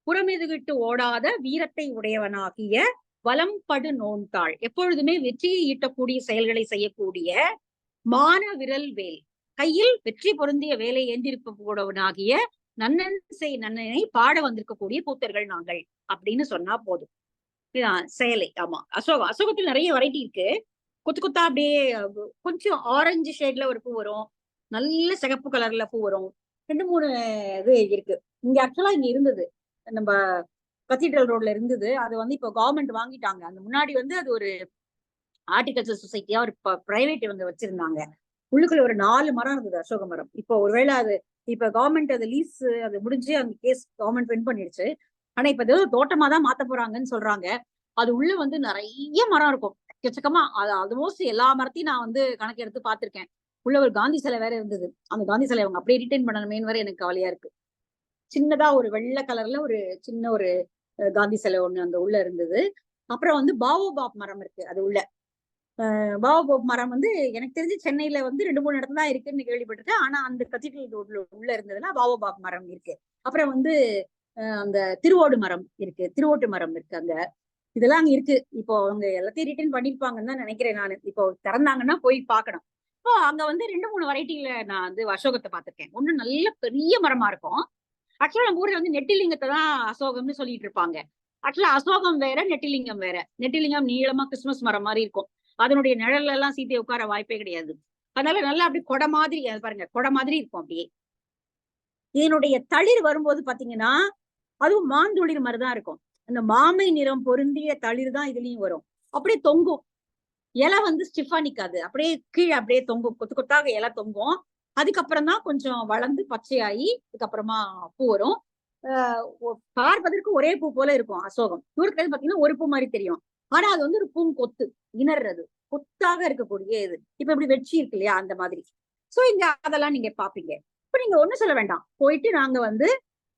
புறமெதுகிட்டு ஓடாத வீரத்தை உடையவனாகிய வலம்படு நோன்தாள், எப்பொழுதுமே வெற்றியை ஈட்டக்கூடிய செயல்களை செய்யக்கூடிய மான விரல் வேல், கையில் வெற்றி பொருந்திய வேலை ஏந்திருப்பவனாகிய நன்னன் செய் நன்னனை பாட வந்திருக்கக்கூடிய கூத்தர்கள் நாங்கள் அப்படின்னு சொன்னா போதும். செயலை. ஆமா, அசோகத்தில் நிறைய வெரைட்டி இருக்கு. கொத்து கொத்தா அப்படியே கொஞ்சம் ஆரஞ்சு ஷேட்ல ஒரு பூ வரும், நல்ல சிகப்பு கலர்ல பூ வரும். 2-3 இது இருக்கு இங்க. ஆக்சுவலா இங்க இருந்தது, நம்ம கத்தீட்ரல் ரோட்ல இருந்தது. அது வந்து இப்போ கவர்மெண்ட் வாங்கிட்டாங்க. அந்த முன்னாடி வந்து அது ஒரு ஆர்டிகல்ச்சர் சொசைட்டியா ஒரு பிரைவேட் வந்து வச்சிருந்தாங்க. உள்ளுக்குள்ள ஒரு 4 மரம் இருந்தது, அசோக மரம். இப்போ ஒருவேளை அது இப்ப கவர்மெண்ட் அது லீஸ் அது முடிஞ்சு அந்த கேஸ் கவர்மெண்ட் வின் பண்ணிடுச்சு. ஆனா இப்ப ஏதோ தோட்டமா தான் மாத்த போறாங்கன்னு சொல்றாங்க. அது உள்ள வந்து நிறைய மரம் இருக்கும், எக்கச்சக்கமா. அது ஆல்மோஸ்ட் எல்லா மரத்தையும் நான் வந்து கணக்கு எடுத்து பார்த்திருக்கேன். உள்ள ஒரு காந்தி சிலை வேற இருந்தது. அந்த காந்தி சிலை அவங்க அப்படியே ரிட்டைன் பண்ணணுமேன்னு வேற எனக்கு கவலையா இருக்கு. சின்னதா ஒரு வெள்ளை கலர்ல ஒரு சின்ன ஒரு காந்தி சிலை ஒண்ணு அந்த உள்ள இருந்தது. அப்புறம் வந்து பாவோபாப் மரம் இருக்கு அது உள்ள. பாவோபாப் மரம் வந்து எனக்கு தெரிஞ்சு சென்னையில வந்து 2-3 இடத்துல தான் இருக்குன்னு கேள்விப்பட்டிருக்கேன். ஆனா அந்த கத்தீட்ரல் ரோட்ல உள்ள இருந்ததுன்னா பாவோபாப் மரம் இருக்கு. அப்புறம் வந்து அந்த திருவோடு மரம் இருக்கு, திருவோட்டு மரம் இருக்கு. அங்க இதெல்லாம் அங்க இருக்கு. இப்போ அவங்க எல்லாத்தையும் ரிட்டர்ன் பண்ணிருப்பாங்கன்னு தான் நினைக்கிறேன். நான் இப்போ திறந்தாங்கன்னா போய் பார்க்கணும். இப்போ அங்க வந்து 2-3 வெரைட்டில நான் வந்து அசோகத்தை பார்த்திருக்கேன். ஒண்ணு நல்ல பெரிய மரமா இருக்கும். ஆக்சுவலா நம்ம ஊர்ல வந்து நெட்டிலிங்கத்தை தான் அசோகம்னு சொல்லிட்டு இருப்பாங்க. ஆக்சுவலா அசோகம் வேற, நெட்டிலிங்கம் வேற. நெட்டிலிங்கம் நீளமா கிறிஸ்துமஸ் மரம் மாதிரி இருக்கும். அதனுடைய நிழல்ல எல்லாம் சீத்தை உட்கார வாய்ப்பே கிடையாது. அதனால நல்லா அப்படி கொடை மாதிரி பாருங்க, கொடை மாதிரி இருக்கும் அப்படியே. இதனுடைய தளிர் வரும்போது பாத்தீங்கன்னா அதுவும் மாந்துளிர் மாதிரிதான் இருக்கும். அந்த மாமை நிறம் பொருந்திய தளிர் தான் இதுலயும் வரும். அப்படியே தொங்கும். இலை வந்து ஸ்டிஃபா நிக்காது, அப்படியே கீழே அப்படியே தொங்கும், கொத்து கொத்தாக இலை தொங்கும். அதுக்கப்புறம் தான் கொஞ்சம் வளர்ந்து பச்சையாகி அதுக்கப்புறமா பூ வரும். பார்ப்பதற்கு ஒரே பூ போல இருக்கும் அசோகம். தூரத்துல பாத்தீங்கன்னா ஒரு பூ மாதிரி தெரியும். ஆனா அது வந்து ஒரு பூங்கொத்து, இணர்றது கொத்தாக இருக்கக்கூடிய இது. இப்ப இப்படி வெற்றி இருக்கு இல்லையா, அந்த மாதிரி. சோ இங்க அதெல்லாம் நீங்க பாப்பீங்க. இப்ப நீங்க ஒண்ணும் சொல்ல வேண்டாம். போயிட்டு நாங்க வந்து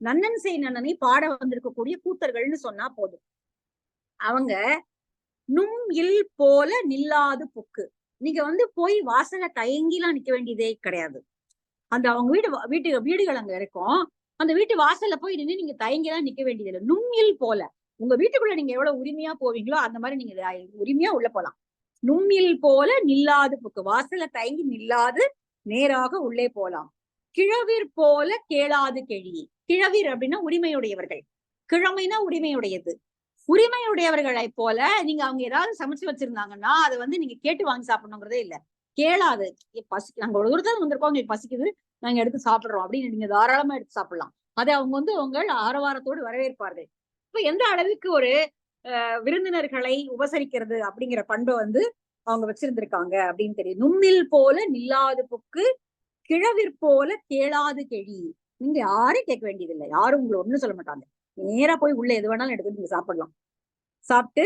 நன்னன் செய் நன்னனை பாட வந்திருக்கக்கூடிய கூத்தர்கள்னு சொன்னா போதும். அவங்க நும் இல் போல நில்லாது புக்கு. நீங்க வந்து போய் வாசல தயங்கிலாம் நிக்க வேண்டியதே கிடையாது. அந்த அவங்க வீடுகள் அங்க இருக்கும். அந்த வீட்டு வாசல்ல போய் நின்று நீங்க தயங்கிலாம் நிக்க வேண்டியதில்லை. நும்மில் போல, உங்க வீட்டுக்குள்ள நீங்க எவ்வளவு உரிமையா போவீங்களோ அந்த மாதிரி நீங்க உரிமையா உள்ள போலாம். நும்மில் போல நில்லாது புக்கு, வாசல்ல தயங்கி நில்லாது நேராக உள்ளே போலாம். கிழவிர் போல கேளாது கெழி. கிழவிர் அப்படின்னா உரிமையுடையவர்கள், கிழமைனா உரிமையுடையது. உரிமையுடையவர்களை போல நீங்க அவங்க ஏதாவது சமைச்சு வச்சிருந்தாங்கன்னா அதை வந்து நீங்க கேட்டு வாங்கி சாப்பிடணுங்கிறதே இல்ல. கேளாது. நாங்க ஒரு தூரத்துல வந்திருக்கோம், உங்களுக்கு பசிக்குது, நாங்க எடுத்து சாப்பிடுறோம் அப்படின்னு நீங்க தாராளமா எடுத்து சாப்பிடலாம். அதை அவங்க வந்து உங்கள் ஆரவாரத்தோடு வரவேற்பார்கள். இப்ப எந்த அளவுக்கு ஒரு விருந்தினர்களை உபசரிக்கிறது அப்படிங்கிற பண்பை வந்து அவங்க வச்சிருந்திருக்காங்க அப்படின்னு தெரியும். நும்மில் போல நில்லாது புக்கு, கிழவிற்போல கேளாது கெழி. நீங்க யாரும் கேட்க வேண்டியதில்லை, யாரும் உங்களை ஒண்ணும் சொல்ல மாட்டாங்க. நேரா போய் உள்ள எது வேணாலும் எடுத்து நீங்க சாப்பிடலாம். சாப்பிட்டு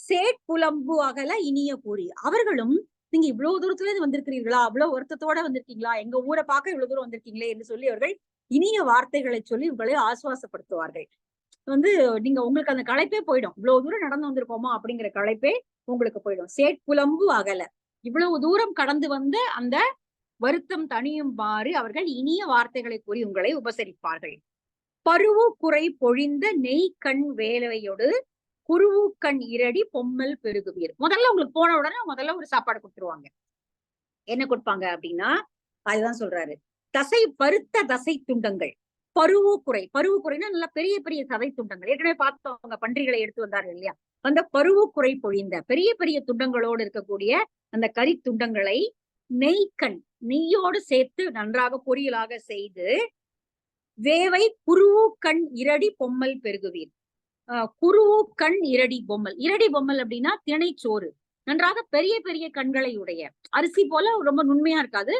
சேட்புலம்பு அகல இனிய கூறி. அவர்களும் நீங்க இவ்வளவு தூரத்துல இருந்து வந்திருக்கிறீர்களா, அவ்வளவு வருத்தத்தோட வந்திருக்கீங்களா, எங்க ஊரை பார்க்க இவ்வளவு தூரம் வந்திருக்கீங்களே என்று சொல்லி அவர்கள் இனிய வார்த்தைகளை சொல்லி உங்களை ஆசுவாசப்படுத்துவார்கள். வந்து நீங்க உங்களுக்கு அந்த களைப்பே போயிடும். இவ்வளவு தூரம் நடந்து வந்திருக்கோமா அப்படிங்கிற களைப்பே உங்களுக்கு போயிடும். சேட்புலம்பு அகல. இவ்வளவு தூரம் கடந்து வந்த அந்த வருத்தம் தணியுமாறு அவர்கள் இனிய வார்த்தைகளை கூறி உங்களை உபசரிப்பார்கள். பருவு குறை பொழிந்த நெய் கண் வேலையோடு குருவு கண் இரடி பொம்மல் பெருகுவீர். முதல்ல உங்களுக்கு போன உடனே முதல்ல ஒரு சாப்பாடு கொடுத்துருவாங்க. என்ன கொடுப்பாங்க அப்படின்னா, அதுதான் சொல்றாரு. பருத்த தசை துண்டங்கள். பருவு குறை. பருவு குறைனா நல்லா பெரிய பெரிய சதை துண்டங்கள். ஏற்கனவே பார்த்தவங்க பன்றிகளை எடுத்து வந்தார்கள் இல்லையா, அந்த பருவு குறை பொழிந்த பெரிய பெரிய துண்டங்களோடு இருக்கக்கூடிய அந்த கறி துண்டங்களை நெய்க்கண் நெய்யோடு சேர்த்து நன்றாக பொரியலாக செய்து வேவை குருவு கண் இரடி பொம்மல் பெருகுவீர். குருவு கண் இரடி பொம்மல். இரடி பொம்மல் அப்படின்னா திணைச்சோறு. நன்றாக பெரிய பெரிய கண்களை உடைய அரிசி போல ரொம்ப நுண்மையா இருக்காது.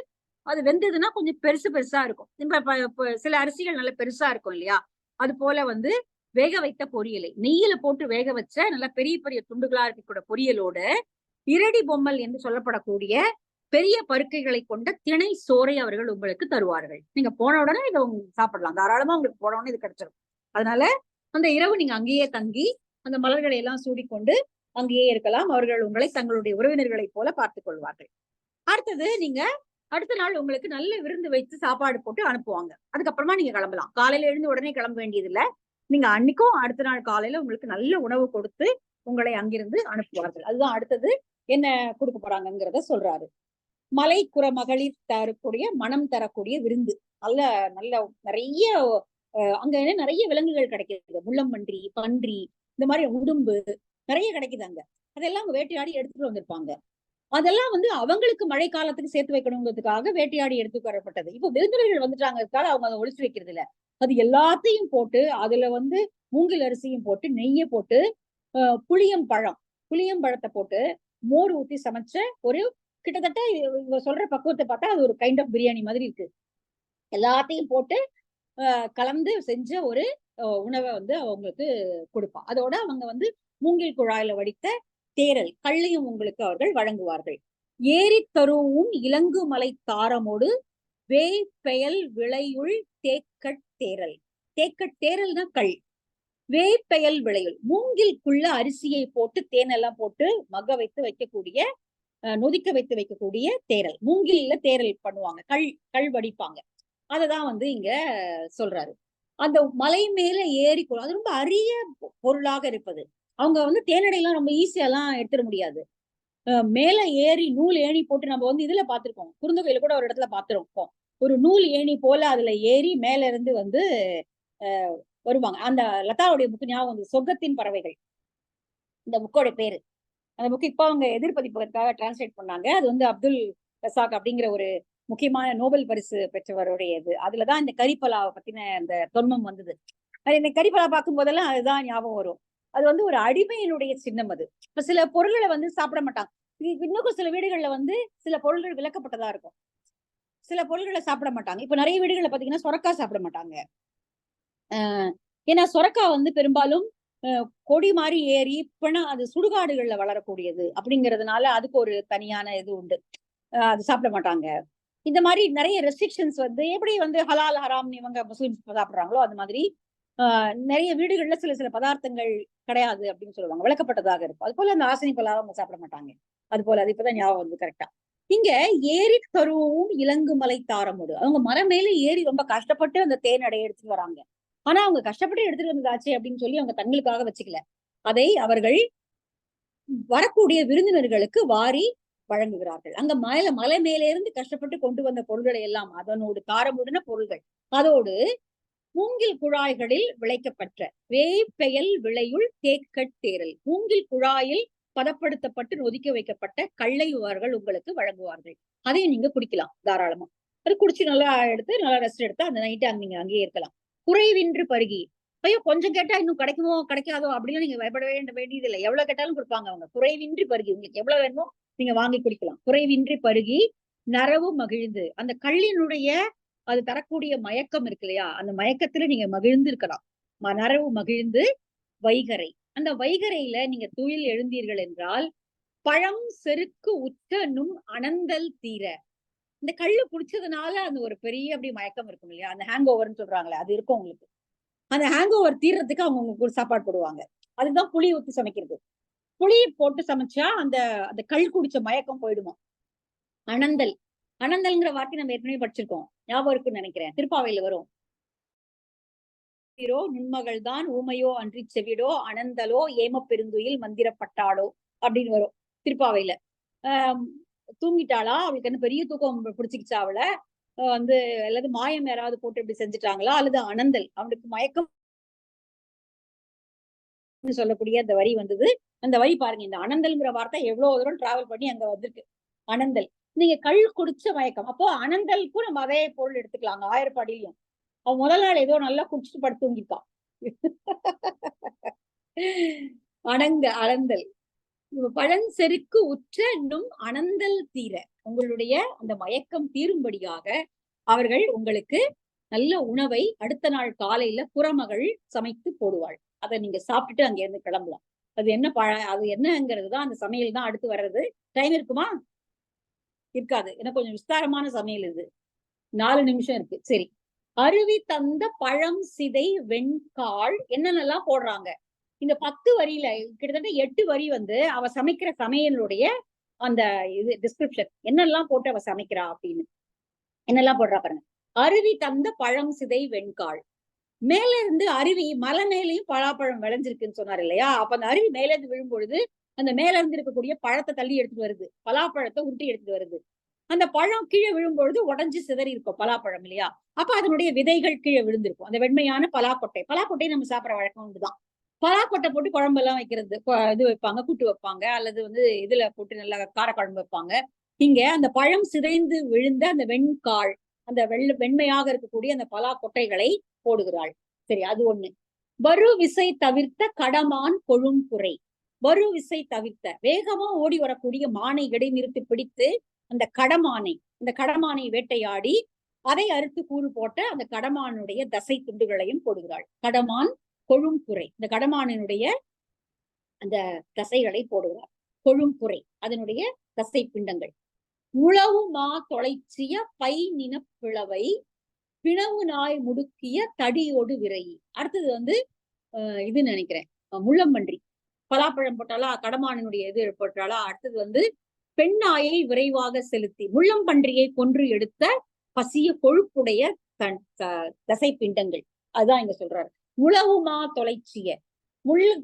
அது வெந்ததுன்னா கொஞ்சம் பெருசு பெருசா இருக்கும். இப்ப சில அரிசிகள் நல்ல பெருசா இருக்கும் இல்லையா, அது போல வந்து வேக வைத்த பொரியலை நெய்யில போட்டு வேக வச்ச நல்ல பெரிய பெரிய துண்டுகளா இருக்கக்கூடிய பொரியலோட இரடி பொம்மல் என்று சொல்லப்படக்கூடிய பெரிய பருக்கைகளை கொண்ட திணை சோறை அவர்கள் உங்களுக்கு தருவார்கள். நீங்க போன உடனே இதை சாப்பிடலாம். தாராளமா உங்களுக்கு போன உடனே இது கிடைச்சிடும். அதனால அந்த இரவு நீங்க அங்கேயே தங்கி அந்த மலர்களை எல்லாம் சூடிக்கொண்டு அங்கேயே இருக்கலாம். அவர்கள் உங்களை தங்களுடைய உறவினர்களை போல பார்த்துக் கொள்வார்கள். அடுத்தது நீங்க அடுத்த நாள் உங்களுக்கு நல்ல விருந்து வைத்து சாப்பாடு போட்டு அனுப்புவாங்க. அதுக்கப்புறமா நீங்க கிளம்பலாம். காலையில எழுந்து உடனே கிளம்ப வேண்டியது இல்ல. நீங்க அன்னைக்கும் அடுத்த நாள் காலையில உங்களுக்கு நல்ல உணவு கொடுத்து உங்களை அங்கிருந்து அனுப்புவார்கள். அதுதான் அடுத்தது என்ன கொடுக்க போறாங்கிறத சொல்றாரு. மலைக்குற மகளிர் தரக்கூடிய மனம் தரக்கூடிய விருந்து. நல்ல நல்ல நிறைய அங்க நிறைய விலங்குகள் கிடைக்குது. முள்ளம்பன்றி, பன்றி, இந்த மாதிரி உடும்பு நிறைய கிடைக்குது அங்க. அதெல்லாம் அவங்க வேட்டையாடி எடுத்துட்டு வந்திருப்பாங்க. அதெல்லாம் வந்து அவங்களுக்கு மழை காலத்துக்கு சேர்த்து வைக்கணுங்கிறதுக்காக வேட்டையாடி எடுத்து வரப்பட்டது. இப்போ விருந்தினர்கள் வந்துட்டாங்கிறதுக்காக அவங்க அதை ஒழிச்சு வைக்கிறது இல்ல. அது எல்லாத்தையும் போட்டு அதுல வந்து மூங்கில் அரிசியும் போட்டு நெய்ய போட்டு புளியம்பழத்தை போட்டு மோர் ஊத்தி சமைச்ச ஒரு கிட்டத்தட்ட இவங்க சொல்ற பக்குவத்தை பார்த்தா அது ஒரு கைண்ட் ஆஃப் பிரியாணி மாதிரி இருக்கு. எல்லாத்தையும் போட்டு கலந்து செஞ்ச ஒரு உணவை வந்து அவங்களுக்கு கொடுப்பான். அதோட அவங்க வந்து மூங்கில் குழாயில வடித்த தேரல் கள்ளையும் உங்களுக்கு அவர்கள் வழங்குவார்கள். ஏரி தருவும் இலங்கு மலை தாரமோடு வேய்பெயல் விளையுள் தேக்கட் தேரல். தேக்கட் தேரல்னா கள். வேய்பெயல் விளையுள் மூங்கில்குள்ள அரிசியை போட்டு தேனெல்லாம் போட்டு மக வைத்து வைக்கக்கூடிய நொதிக்க வைத்து வைக்கக்கூடிய தேரல். மூங்கில்ல தேரல் பண்ணுவாங்க. கள் வடிப்பாங்க. அததான் வந்து இங்க சொல்றாரு. அந்த மலை மேல ஏறி அது ரொம்ப அரிய பொருளாக இருப்பது. அவங்க வந்து தேனடையெல்லாம் ரொம்ப ஈஸியா எல்லாம் எடுத்துட முடியாது. மேல ஏறி நூல் ஏணி போட்டு நம்ம வந்து இதுல பாத்திருக்கோம். குறுந்தொகையில கூட ஒரு இடத்துல பாத்திருக்கோம். ஒரு நூல் ஏணி போல அதுல ஏறி மேல இருந்து வந்து வருவாங்க. அந்த லதாவுடைய புக்கு ஞாபகம் வந்து சொர்க்கத்தின் பறவைகள், இந்த புக்கோட பேரு. அந்த புக்கு இப்ப அவங்க எதிர்பதிப்பதற்காக டிரான்ஸ்லேட் பண்ணாங்க. அது வந்து அப்துல் ரசாக் அப்படிங்கிற ஒரு முக்கியமான நோபல் பரிசு பெற்றவருடைய இது. அதுலதான் இந்த கரிப்பலாவை பத்தின அந்த தொன்மம் வந்தது. அது இந்த கரிப்பலா பார்க்கும் போதெல்லாம் அதுதான் ஞாபகம் வரும். அது வந்து ஒரு அடிமையினுடைய சின்னம். அது இப்ப சில பொருள்களை வந்து சாப்பிட மாட்டாங்க. இன்னும் சில வீடுகள்ல வந்து சில பொருள்கள் விளக்கப்பட்டதா இருக்கும். சில பொருள்களை சாப்பிட மாட்டாங்க. இப்ப நிறைய வீடுகள்ல பாத்தீங்கன்னா சொரக்கா சாப்பிட மாட்டாங்க. ஏன்னா சொரக்கா வந்து பெரும்பாலும் கொடி மாதிரி ஏறி இப்பனா அது சுடுகாடுகள்ல வளரக்கூடியது அப்படிங்கிறதுனால அதுக்கு ஒரு தனியான இது உண்டு. அது சாப்பிட மாட்டாங்க. இந்த மாதிரி நிறைய ரெஸ்ட்ரிக்ஷன்ஸ் வந்து எப்படி வந்து ஹலால் ஹராம் இவங்க முஸ்லிம்ஸ் சாப்பிடுறாங்களோ அது மாதிரி நிறைய வீடுகள்ல சில சில பதார்த்தங்கள் கிடையாது அப்படின்னு சொல்லுவாங்க. விளக்கப்பட்டதாக இருக்கும். அது போல அந்த ஆசனி பலாவை அவங்க சாப்பிட மாட்டாங்க. அது போல அது இப்பதான் ஞாபகம் வந்து கரெக்டா. இங்க ஏரி தருவும் இலங்கு மலை தாரமோடு அவங்க மரம் மேல ஏறி ரொம்ப கஷ்டப்பட்டு அந்த தேனடைய எடுத்துட்டு வராங்க. ஆனா அவங்க கஷ்டப்பட்டு எடுத்துட்டு வந்ததாச்சு அப்படின்னு சொல்லி அவங்க தங்களுக்காக வச்சுக்கல. அதை அவர்கள் வரக்கூடிய விருந்தினர்களுக்கு வாரி வழங்குகிறார்கள். அங்க மலை மேல இருந்து கஷ்டப்பட்டு கொண்டு வந்த பொருள்களை எல்லாம் அதனோடு தாரமுடன பொருள்கள் அதோடு மூங்கில் குழாய்களில் விளைக்கப்பட்ட வேய்பெயல் விளையுள் தேக்கட் தேரல் மூங்கில் குழாயில் பதப்படுத்தப்பட்டு நொதிக்க வைக்கப்பட்ட கள்ளை அவர்கள் உங்களுக்கு வழங்குவார்கள். அதையும் நீங்க குடிக்கலாம் தாராளமா. அது குடிச்சு நல்லா எடுத்து நல்லா ரெஸ்ட் எடுத்து அந்த நைட்டு நீங்க அங்கேயே இருக்கலாம். குறைவின்றி பருகி. ஐயோ கொஞ்சம் கேட்டா இன்னும் கிடைக்குமோ கிடைக்காதோ அப்படின்னு நீங்க பயப்பட வேண்டியது இல்லை. எவ்வளவு கேட்டாலும் கொடுப்பாங்க அவங்க. குறைவின்றி பருகி உங்களுக்கு எவ்வளவு வேணுமோ நீங்க வாங்கி குடிக்கலாம். குறைவின்றி பருகி நரவு மகிழ்ந்து அந்த கள்ளினுடைய அது தரக்கூடிய மயக்கம் இருக்கு இல்லையா, அந்த மயக்கத்துல நீங்க மகிழ்ந்து இருக்கலாம். நரவு மகிழ்ந்து வைகரை அந்த வைகரையில நீங்க துயில் எழுந்தீர்கள் என்றால் பழம் செருக்கு உற்ற நும் அனந்தல் தீர. இந்த கள்ளு குடிச்சதுனால அந்த ஒரு பெரிய அப்படி மயக்கம் இருக்கும் இல்லையா, அந்த ஹேங் ஓவர்னு சொல்றாங்களே, அது இருக்கும் உங்களுக்கு. அந்த ஹேங் ஓவர் தீர்றதுக்கு அவங்க உங்களுக்கு சாப்பாடு போடுவாங்க. அதுதான் புளி ஊத்தி சமைக்கிறது. புளி போட்டு சமைச்சா அந்த அந்த கள் குடிச்ச மயக்கம் போயிடுமா. அனந்தல், அனந்தல்ங்கிற வார்த்தை நம்ம ஏற்கனவே படிச்சிருக்கோம், ஞாபகம் இருக்குன்னு நினைக்கிறேன், திருப்பாவையில வரும். நுண்மகள் தான் ஊமையோ அன்றி செவிடோ அனந்தலோ ஏம பெருந்துயில் மந்திரப்பட்டாளோ அப்படின்னு வரும் திருப்பாவையில. ஆஹ் தூங்கிட்டாளா, அவளுக்கு என்ன பெரிய தூக்கம் பிடிச்சிக்கிச்சா அவளை, வந்து அல்லது மாயம் யாராவது போட்டு இப்படி செஞ்சுட்டாங்களா, அல்லது அனந்தல் அவனுக்கு மயக்கம் சொல்லக்கூடிய அந்த வரி வந்தது. அந்த வரி பாருங்க, இந்த அனந்தல்ங்கிற வார்த்தை எவ்வளவு தூரம் டிராவல் பண்ணி அங்க வந்திருக்கு. அனந்தல், நீங்க கள் குடிச்ச மயக்கம். அப்போ அனந்தலுக்கும் நம்ம அதே பொருள் எடுத்துக்கலாங்க. ஆயிரப்பாடியிலையும் அவன் முதல் நாள் ஏதோ நல்லா குடிச்சிட்டு படுத்து தூங்கிட்டான். அனந்தல் பழஞ்செருக்கு உற்ற நும் அனந்தல் தீர, உங்களுடைய அந்த மயக்கம் தீரும்படியாக அவர்கள் உங்களுக்கு நல்ல உணவை அடுத்த நாள் காலையில புறமகள் சமைத்து போடுவாள். அதை நீங்க சாப்பிட்டுட்டு அங்க இருந்து கிளம்பலாம். அது என்ன அது என்னங்கிறது தான், அந்த சமையல் தான் அடுத்து வர்றது. டைம் இருக்குமா? இருக்காது, ஏன்னா கொஞ்சம் விஸ்தாரமான சமையல் இது. 4 நிமிஷம் இருக்கு. சரி. அருவி தந்த பழம் சிதை வெண்கால், என்னென்னலாம் போடுறாங்க இந்த 10 வரியில, கிட்டத்தட்ட 8 வரி வந்து அவ சமைக்கிற சமையலுடைய அந்த இது டிஸ்கிரிப்ஷன், என்னெல்லாம் போட்டு அவ சமைக்கிறா அப்படின்னு என்னெல்லாம் போடுறா பாருங்க. அருவி தந்த பழம் சிதை வெண்கால், மேல இருந்து அருவி, மலை மேலேயும் பலாப்பழம் விளைஞ்சிருக்குன்னு சொன்னார் இல்லையா, அப்ப அந்த அருவி மேல இருந்து விழும்பொழுது அந்த மேல இருந்து இருக்கக்கூடிய பழத்தை தள்ளி எடுத்துட்டு வருது, பலாப்பழத்தை உருட்டி எடுத்துட்டு வருது. அந்த பழம் கீழே விழும்பொழுது உடஞ்சு சிதறி இருக்கும் பலாப்பழம் இல்லையா, அப்ப அதனுடைய விதைகள் கீழே விழுந்திருக்கும். அந்த வெண்மையான பலாக்கொட்டை, பலாக்கொட்டையை நம்ம சாப்பிட்ற வழக்கம் உண்டுதான். பலாக்கொட்டை போட்டு குழம்பு எல்லாம் வைக்கிறது, இது வைப்பாங்க, கூட்டு வைப்பாங்க, அல்லது வந்து இதுல போட்டு நல்லா காரக்குழம்பு வைப்பாங்க. இங்க அந்த பழம் சிதைந்து விழுந்த அந்த வெண்கால், அந்த வெண்மையாக இருக்கக்கூடிய அந்த பலாக்கொட்டைகளை போடுகிறாள். சரி, அது ஒண்ணு. வரு விசை தவிர்த்த கடமான் கொழும்புரை, வரு விசை தவிர்த்த, வேகமா ஓடி வரக்கூடிய மானை இடைநிறுத்தி பிடித்து அந்த கடமானை, அந்த கடமானை வேட்டையாடி அதை அறுத்து கூறு போட்ட அந்த கடமானுடைய தசை துண்டுகளையும் போடுகிறாள். கடமான் கொழும்புரை, இந்த கடமானினுடைய அந்த தசைகளை போடுகிறார். கொழும்புரை அதனுடைய தசை பிண்டங்கள். உளவு மா தொலைச்சிய பை நினப்பிளவை பிணவு நாய் முடுக்கிய தடியோடு விரையி. அடுத்தது வந்து இது நினைக்கிறேன், முள்ளம்பன்றி. பலாப்பழம் போட்டாலா, கடமானினுடைய இது போட்டாலா, அடுத்தது வந்து பெண்ணாயை விரைவாக செலுத்தி முள்ளம்பன்றியை கொன்று எடுத்த பசிய கொழுப்புடைய தசை பிண்டங்கள். அதுதான் இங்க சொல்றாரு. உளவுமா தொலைச்சிய,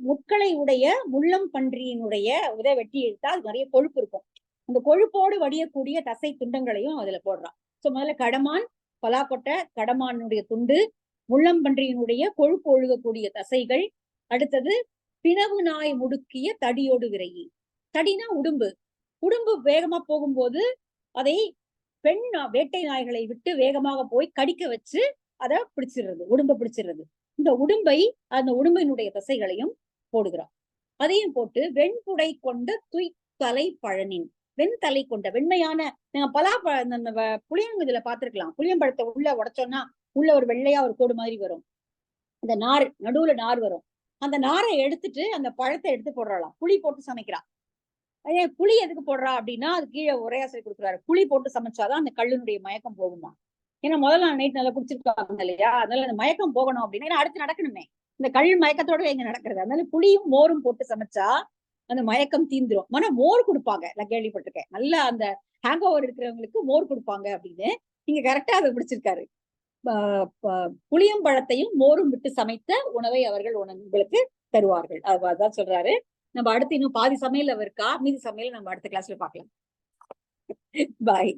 முட்களை உடைய முள்ளம் பன்றியினுடைய உதை வெட்டி எடுத்தா அது நிறைய கொழுப்பு இருக்கும், அந்த கொழுப்போடு வடியக்கூடிய தசை துண்டங்களையும் அதுல போடுறான். சோ முதல்ல கடமான், பலாக்கொட்டை, கடமானுடைய துண்டு, முள்ளம்பன்றியினுடைய கொழுப்பு ஒழுகக்கூடிய தசைகள். அடுத்தது பிணவு நாய் முடுக்கிய தடியோடு விரையி. தடினா உடும்பு, உடும்பு வேகமா போகும்போது அதை பெண் வேட்டை நாய்களை விட்டு வேகமாக போய் கடிக்க வச்சு அதை பிடிச்சிடுறது, உடும்பை பிடிச்சிடுறது. இந்த உடும்பை, அந்த உடும்பினுடைய தசைகளையும் போடுகிறார். அதையும் போட்டு வெண்புடை கொண்ட துய்த்தலை பழனின், வெண்தலை கொண்ட வெண்மையான, புளியம் இதுல பாத்துருக்கலாம், புளியம்பழத்தை உள்ள உடைச்சோம்னா உள்ள ஒரு வெள்ளையா ஒரு கோடு மாதிரி வரும், அந்த நார் நடுவுல நார் வரும். அந்த நாரை எடுத்துட்டு அந்த பழத்தை எடுத்து போடுறாளாம், புளி போட்டு சமைக்கிறா. புளி எதுக்கு போடுறா அப்படின்னா, அது கீழே உரையாசை கொடுக்குறாரு, புளி போட்டு சமைச்சாதான் அந்த கல்லுனுடைய மயக்கம் போகுமா. ஏன்னா முதல் நாள் நைட் நல்லா குடிச்சிருக்காங்க இல்லையா, அதனால அந்த மயக்கம் போகணும் அப்படின்னா அடுத்து நடக்கணுமே, இந்த கல் மயக்கத்தோட எங்க நடக்கிறது, அதனால புளியும் மோரும் போட்டு சமைச்சா அந்த மயக்கம் தீந்துரும். ஆனா மோர் கொடுப்பாங்க, நான் கேள்விப்பட்டிருக்கேன், நல்லா அந்த ஹேங் ஓவர் இருக்கிறவங்களுக்கு மோர் கொடுப்பாங்க அப்படின்னு. நீங்க கரெக்டா அதை பிடிச்சிருக்காரு. புளியும் பழத்தையும் மோரும் விட்டு சமைத்த உணவை அவர்கள் உங்களுக்கு தருவார்கள், அதான் சொல்றாரு. நம்ம அடுத்து இன்னும் பாதி சமையல் இருக்கா, மீதி சமையல் நம்ம அடுத்த கிளாஸ்ல பார்க்கலாம். பாய்.